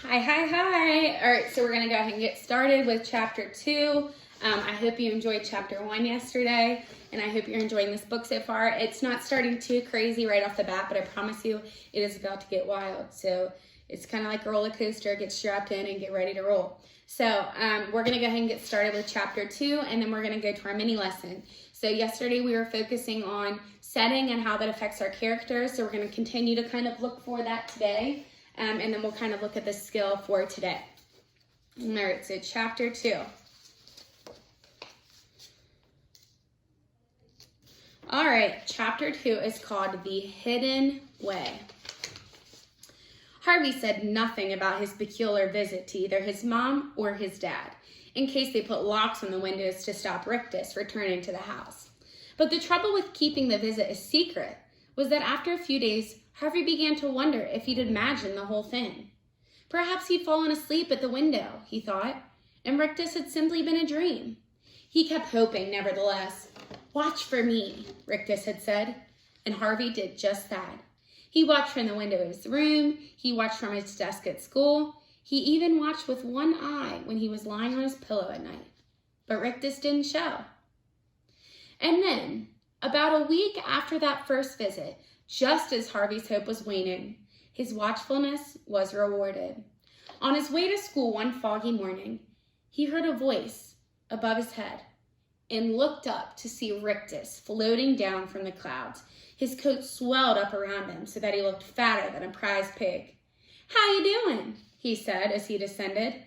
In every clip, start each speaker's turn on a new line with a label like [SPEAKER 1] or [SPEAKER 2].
[SPEAKER 1] Hi. All right, so we're going to go ahead and get started with chapter 2. I hope you enjoyed chapter 1 yesterday, and I hope you're enjoying this book so far. It's not starting too crazy right off the bat, but I promise you it is about to get wild. So it's kind of like a roller coaster. Get strapped in and get ready to roll. So we're going to go ahead and get started with chapter 2, and then we're going to go to our mini lesson. So yesterday we were focusing on setting and how that affects our characters. So we're going to continue to kind of look for that today. And then we'll kind of look at the skill for today. All right, so chapter 2. All right, chapter 2 is called The Hidden Way. Harvey said nothing about his peculiar visit to either his mom or his dad, in case they put locks on the windows to stop Rictus returning to the house. But the trouble with keeping the visit a secret was that after a few days, Harvey began to wonder if he'd imagined the whole thing. Perhaps he'd fallen asleep at the window, he thought, and Rictus had simply been a dream. He kept hoping, nevertheless. "Watch for me," Rictus had said, and Harvey did just that. He watched from the window of his room, he watched from his desk at school, he even watched with one eye when he was lying on his pillow at night. But Rictus didn't show. And then, about a week after that first visit, just as Harvey's hope was waning, his watchfulness was rewarded. On his way to school one foggy morning, he heard a voice above his head and looked up to see Rictus floating down from the clouds. His coat swelled up around him so that he looked fatter than a prize pig. "How you doing?" he said as he descended.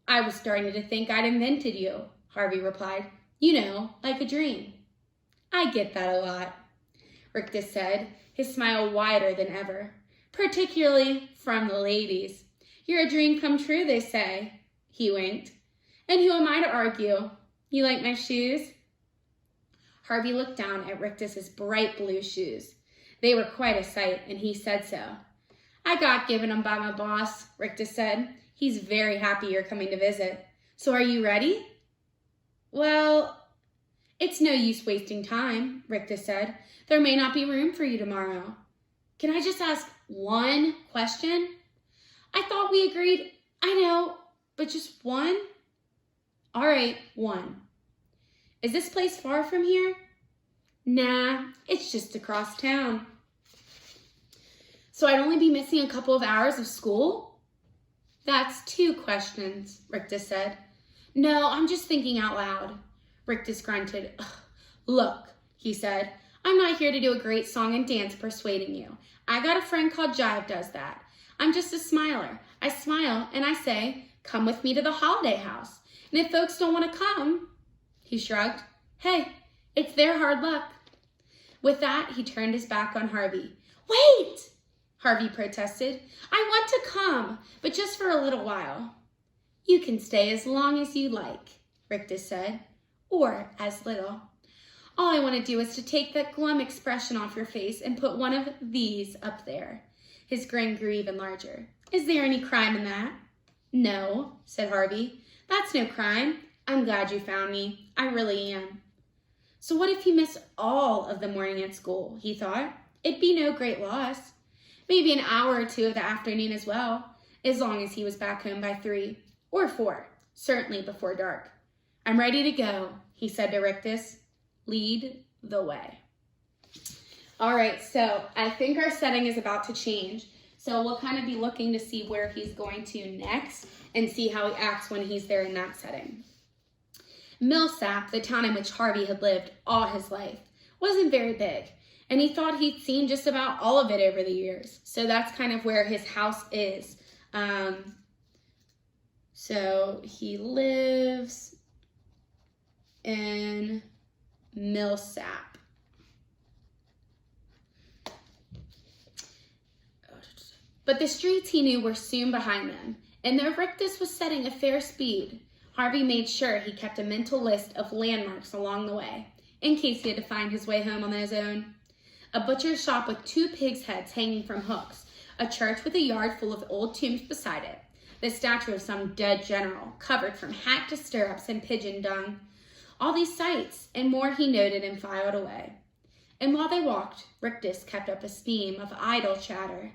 [SPEAKER 1] "I was starting to think I'd invented you," Harvey replied. "You know, like a dream." "I get that a lot," Rictus said, his smile wider than ever, "particularly from the ladies. You're a dream come true, they say." He winked. "And who am I to argue? You like my shoes?" Harvey looked down at Rictus's bright blue shoes. They were quite a sight, and he said so. "I got given 'em by my boss," Rictus said. "He's very happy you're coming to visit. So are you ready?" "Well, it's no use wasting time," Rictus said. "There may not be room for you tomorrow." "Can I just ask one question?" "I thought we agreed." "I know, but just one?" "All right, one. Is this place far from here?" "Nah, it's just across town." "So I'd only be missing a couple of hours of school?" "That's two questions," Rictus said. "No, I'm just thinking out loud." Rictus grunted. "Ugh. Look," he said, "I'm not here to do a great song and dance persuading you. I got a friend called Jive does that. I'm just a smiler. I smile and I say, come with me to the holiday house. And if folks don't want to come," he shrugged, "hey, it's their hard luck." With that, he turned his back on Harvey. "Wait!" Harvey protested. "I want to come, but just for a little while." "You can stay as long as you like," Rictus said, "or as little. All I want to do is to take that glum expression off your face and put one of these up there." His grin grew even larger. "Is there any crime in that?" "No," said Harvey. "That's no crime. I'm glad you found me. I really am." So what if he missed all of the morning at school, he thought. It'd be no great loss. Maybe an hour or two of the afternoon as well, as long as he was back home by 3 or 4, certainly before dark. "I'm ready to go," he said to Rictus. "Lead the way." All right, so I think our setting is about to change. So we'll kind of be looking to see where he's going to next and see how he acts when he's there in that setting. Millsap, the town in which Harvey had lived all his life, wasn't very big, and he thought he'd seen just about all of it over the years. So that's kind of where his house is. So he lives in Millsap. But the streets he knew were soon behind them, and though Rictus was setting a fair speed, Harvey made sure he kept a mental list of landmarks along the way, in case he had to find his way home on his own. A butcher's shop with 2 pigs' heads hanging from hooks, a church with a yard full of old tombs beside it, the statue of some dead general, covered from hat to stirrups in pigeon dung. All these sights and more he noted and filed away. And while they walked, Rictus kept up a stream of idle chatter.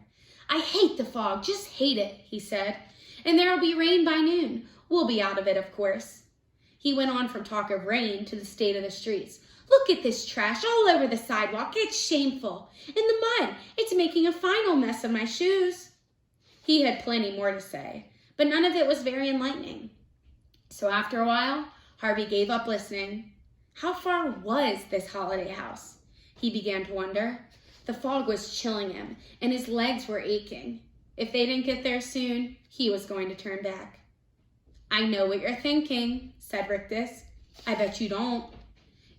[SPEAKER 1] "I hate the fog, just hate it," he said. And there'll be rain by noon. We'll be out of it, of course. He went on from talk of rain to the state of the streets. Look at this trash all over the sidewalk. It's shameful. And the mud, it's making a final mess of my shoes. He had plenty more to say, but none of it was very enlightening. So after a while, Harvey gave up listening. How far was this holiday house? He began to wonder. The fog was chilling him, and his legs were aching. If they didn't get there soon, he was going to turn back. I know what you're thinking, said Rictus. I bet you don't.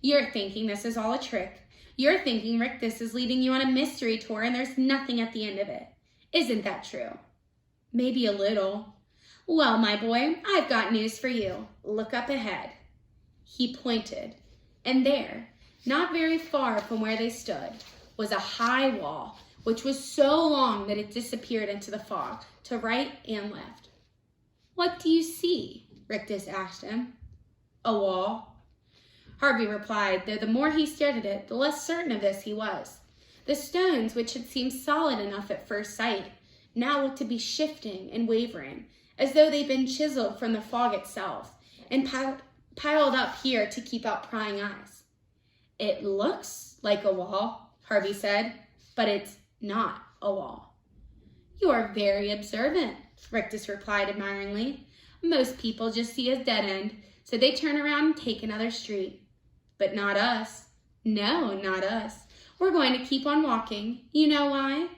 [SPEAKER 1] You're thinking this is all a trick. You're thinking Rictus is leading you on a mystery tour and there's nothing at the end of it. Isn't that true? Maybe a little. Well, my boy, I've got news for you. Look up ahead. He pointed, and there, not very far from where they stood, was a high wall, which was so long that it disappeared into the fog, to right and left. What do you see? Rictus asked him. A wall. Harvey replied, though the more he stared at it, the less certain of this he was. The stones, which had seemed solid enough at first sight, now looked to be shifting and wavering, as though they'd been chiseled from the fog itself, and piled up here to keep out prying eyes. It looks like a wall, Harvey said, but it's not a wall. You are very observant, Rictus replied admiringly. Most people just see a dead end, so they turn around and take another street. But not us. No, not us. We're going to keep on walking. You know why?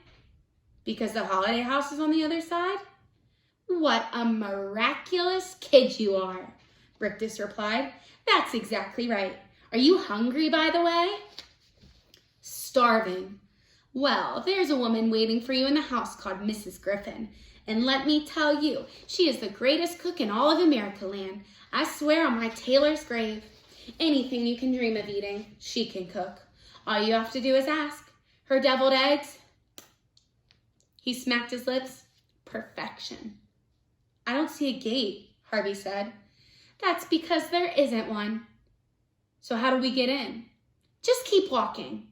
[SPEAKER 1] Because the holiday house is on the other side? What a miraculous kid you are, Rictus replied. That's exactly right. Are you hungry, by the way? Starving. Well, there's a woman waiting for you in the house called Mrs. Griffin. And let me tell you, she is the greatest cook in all of America land. I swear on my tailor's grave. Anything you can dream of eating, she can cook. All you have to do is ask. Her deviled eggs? He smacked his lips. Perfection. I don't see a gate, Harvey said. That's because there isn't one. So how do we get in? Just keep walking.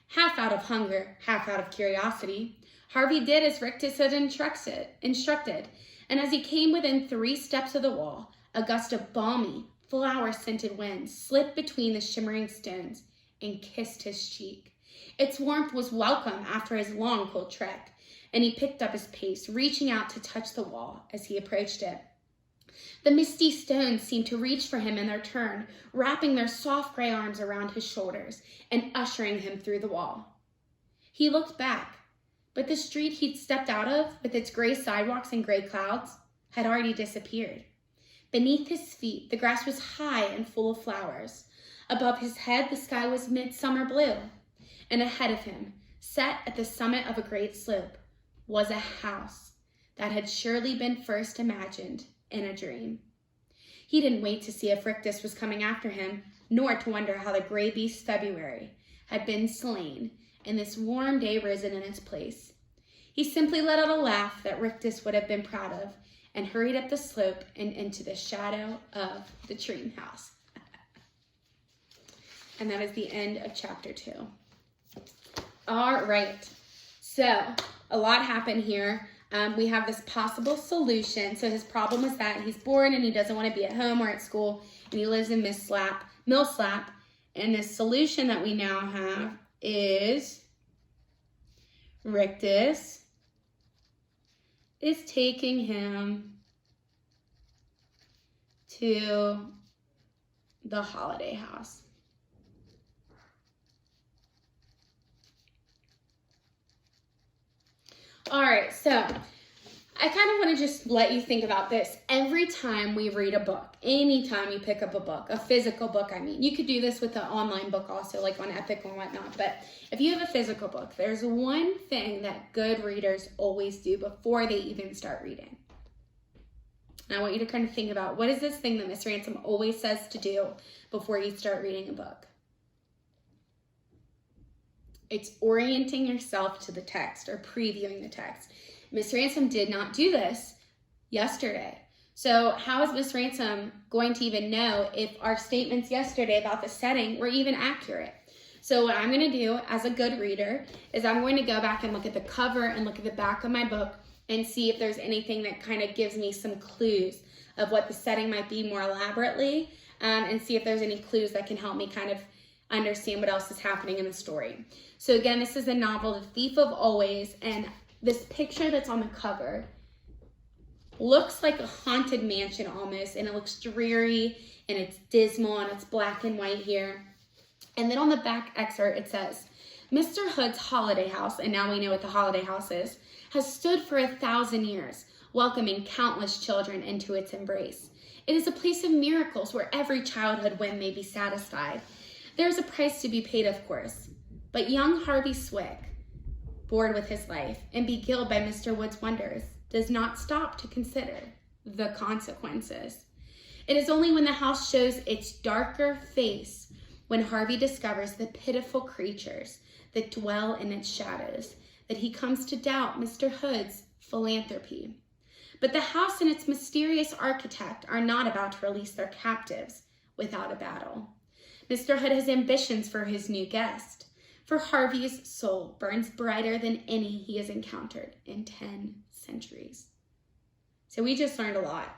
[SPEAKER 1] Half out of hunger, half out of curiosity, Harvey did as Rictus had instructed, and as he came within 3 steps of the wall, a gust of balmy, flower-scented wind slipped between the shimmering stones and kissed his cheek. Its warmth was welcome after his long, cold trek, and he picked up his pace, reaching out to touch the wall as he approached it. The misty stones seemed to reach for him in their turn, wrapping their soft gray arms around his shoulders and ushering him through the wall. He looked back, but the street he'd stepped out of, with its gray sidewalks and gray clouds, had already disappeared. Beneath his feet, the grass was high and full of flowers. Above his head, the sky was midsummer blue. And ahead of him, set at the summit of a great slope, was a house that had surely been first imagined in a dream. He didn't wait to see if Rictus was coming after him, nor to wonder how the gray beast February had been slain and this warm day risen in its place. He simply let out a laugh that Rictus would have been proud of and hurried up the slope and into the shadow of the dream house. And that is the end of chapter 2. All right, so a lot happened here. We have this possible solution. So his problem was that he's bored and he doesn't want to be at home or at school, and he lives in Millslap. And the solution that we now have is Rictus is taking him to the holiday house. All right, so I kind of want to just let you think about this. Every time we read a book, anytime you pick up a book, a physical book, I mean, you could do this with an online book also, like on Epic and whatnot, but if you have a physical book, there's one thing that good readers always do before they even start reading. And I want you to kind of think about, what is this thing that Miss Ransom always says to do before you start reading a book? It's orienting yourself to the text or previewing the text. Miss Ransom did not do this yesterday. So how is Miss Ransom going to even know if our statements yesterday about the setting were even accurate? So what I'm going to do as a good reader is I'm going to go back and look at the cover and look at the back of my book and see if there's anything that kind of gives me some clues of what the setting might be more elaborately, and see if there's any clues that can help me kind of understand what else is happening in the story. So again, this is a novel, The Thief of Always, and this picture that's on the cover looks like a haunted mansion almost, and it looks dreary, and it's dismal, and it's black and white here. And then on the back excerpt, it says, Mr. Hood's holiday house, and now we know what the holiday house is, has stood for 1,000 years, welcoming countless children into its embrace. It is a place of miracles where every childhood whim may be satisfied. There is a price to be paid, of course, but young Harvey Swick, bored with his life and beguiled by Mr. Wood's wonders, does not stop to consider the consequences. It is only when the house shows its darker face, when Harvey discovers the pitiful creatures that dwell in its shadows, that he comes to doubt Mr. Hood's philanthropy. But the house and its mysterious architect are not about to release their captives without a battle. Mr. Hood has ambitions for his new guest, for Harvey's soul burns brighter than any he has encountered in 10 centuries. So we just learned a lot.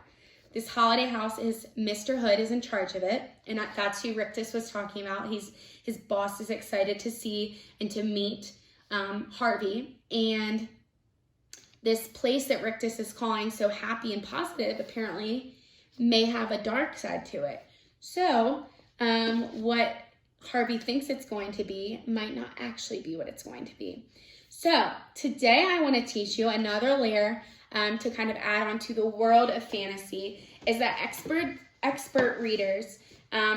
[SPEAKER 1] This holiday house is, Mr. Hood is in charge of it, and that's who Rictus was talking about. His boss is excited to see and to meet Harvey, and this place that Rictus is calling so happy and positive apparently may have a dark side to it. So what Harvey thinks it's going to be might not actually be what it's going to be. So today I want to teach you another layer to kind of add on to the world of fantasy, is that expert readers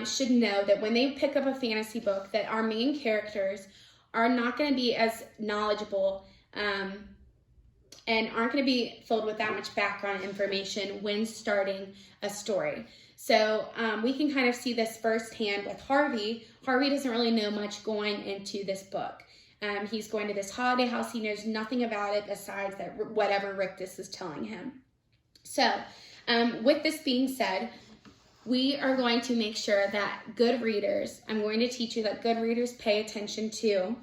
[SPEAKER 1] should know that when they pick up a fantasy book, that our main characters are not going to be as knowledgeable and aren't going to be filled with that much background information when starting a story. So we can kind of see this firsthand with Harvey. Harvey doesn't really know much going into this book. He's going to this holiday house. He knows nothing about it besides that whatever Rictus is telling him. So with this being said, we are going to make sure that good readers, I'm going to teach you that good readers pay attention to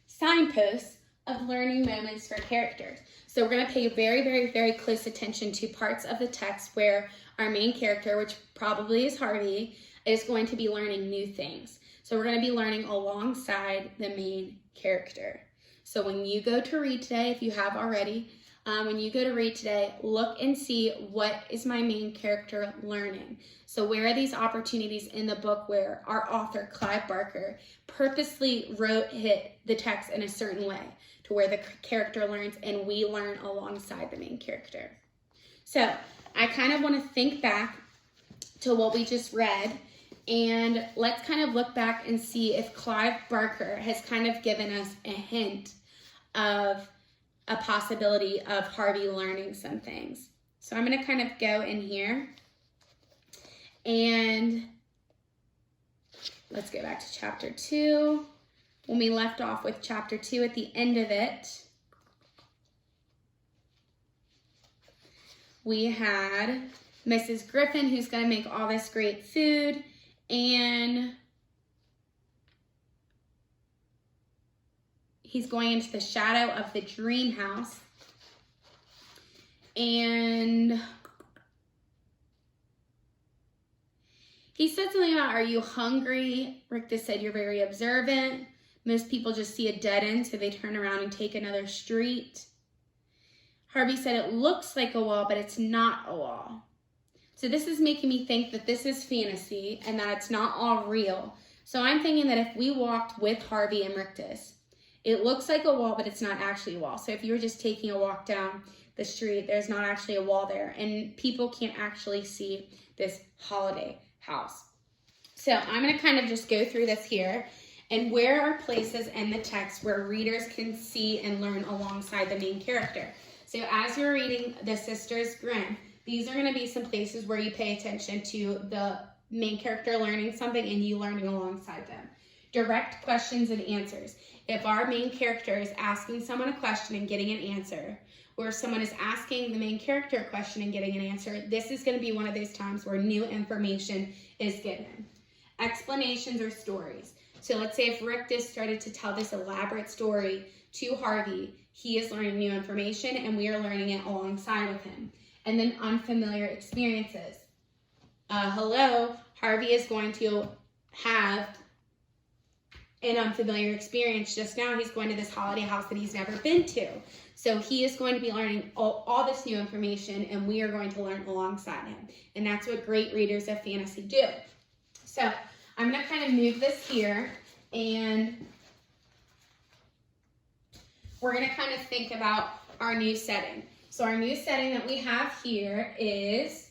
[SPEAKER 1] signposts of learning moments for characters. So we're going to pay very, very, very close attention to parts of the text where our main character, which probably is Harvey, is going to be learning new things. So we're going to be learning alongside the main character. So when you go to read today, if you have already, when you go to read today, look and see what is my main character learning. So where are these opportunities in the book where our author, Clive Barker, purposely hit the text in a certain way to where the character learns and we learn alongside the main character. So I kind of want to think back to what we just read, and let's kind of look back and see if Clive Barker has kind of given us a hint of a possibility of Harvey learning some things. So I'm going to kind of go in here and let's go back to chapter 2. When we left off with chapter 2 at the end of it, we had Mrs. Griffin, who's going to make all this great food, and he's going into the shadow of the dream house. And he said something about, are you hungry? Rictus said, you're very observant. Most people just see a dead end, so they turn around and take another street. Harvey said, it looks like a wall, but it's not a wall. So this is making me think that this is fantasy and that it's not all real. So I'm thinking that if we walked with Harvey and Rictus, it looks like a wall, but it's not actually a wall. So if you were just taking a walk down the street, there's not actually a wall there, and people can't actually see this holiday house. So I'm going to kind of just go through this here, and where are places in the text where readers can see and learn alongside the main character. So as you're reading The Sisters Grimm, these are going to be some places where you pay attention to the main character learning something and you learning alongside them. Direct questions and answers. If our main character is asking someone a question and getting an answer, or if someone is asking the main character a question and getting an answer, this is going to be one of those times where new information is given. Explanations or stories. So let's say if Rictus started to tell this elaborate story to Harvey. He is learning new information and we are learning it alongside with him. And then unfamiliar experiences. Hello, Harvey is going to have an unfamiliar experience. Just now he's going to this holiday house that he's never been to. So he is going to be learning all this new information, and we are going to learn alongside him. And that's what great readers of fantasy do. So I'm going to kind of move this here, and we're going to kind of think about our new setting. So our new setting that we have here is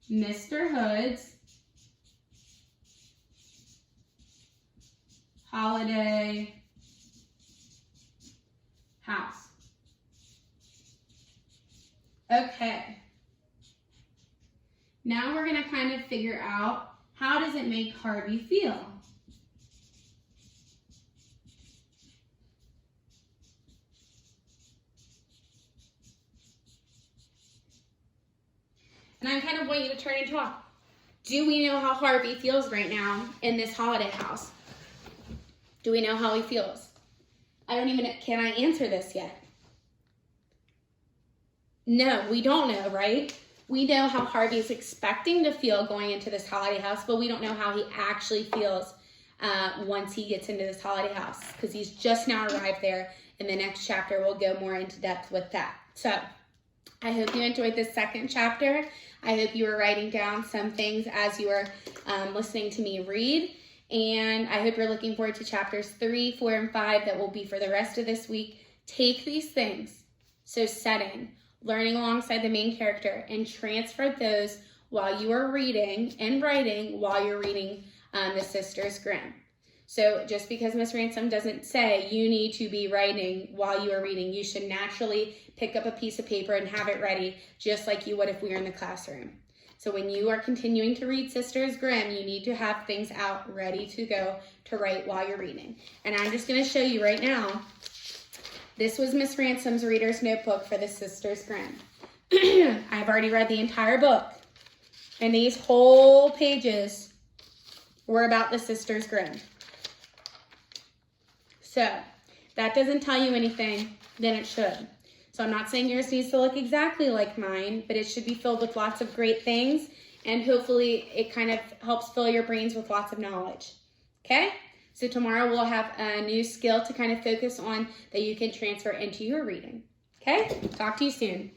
[SPEAKER 1] Mr. Hood's holiday house. Okay. Now we're going to kind of figure out, how does it make Harvey feel? And I kind of want you to turn and talk. Do we know how Harvey feels right now in this holiday house? Do we know how he feels? Can I answer this yet? No, we don't know, right? We know how Harvey's expecting to feel going into this holiday house, but we don't know how he actually feels once he gets into this holiday house, because he's just now arrived there. In the next chapter, we'll go more into depth with that. So I hope you enjoyed this second chapter. I hope you were writing down some things as you were listening to me read. And I hope you're looking forward to chapters 3, 4, and 5 that will be for the rest of this week. Take these things, so setting, learning alongside the main character, and transfer those while you are reading and writing while you're reading the Sisters Grimm. So just because Miss Ransom doesn't say you need to be writing while you are reading, you should naturally pick up a piece of paper and have it ready, just like you would if we were in the classroom. So when you are continuing to read Sisters Grimm, you need to have things out ready to go to write while you're reading. And I'm just going to show you right now. This was Miss Ransom's reader's notebook for the Sisters Grimm. I've already read the entire book. And these whole pages were about the Sisters Grimm. So that doesn't tell you anything, then it should. So I'm not saying yours needs to look exactly like mine, but it should be filled with lots of great things, and hopefully it kind of helps fill your brains with lots of knowledge. Okay? So tomorrow we'll have a new skill to kind of focus on that you can transfer into your reading. Okay? Talk to you soon.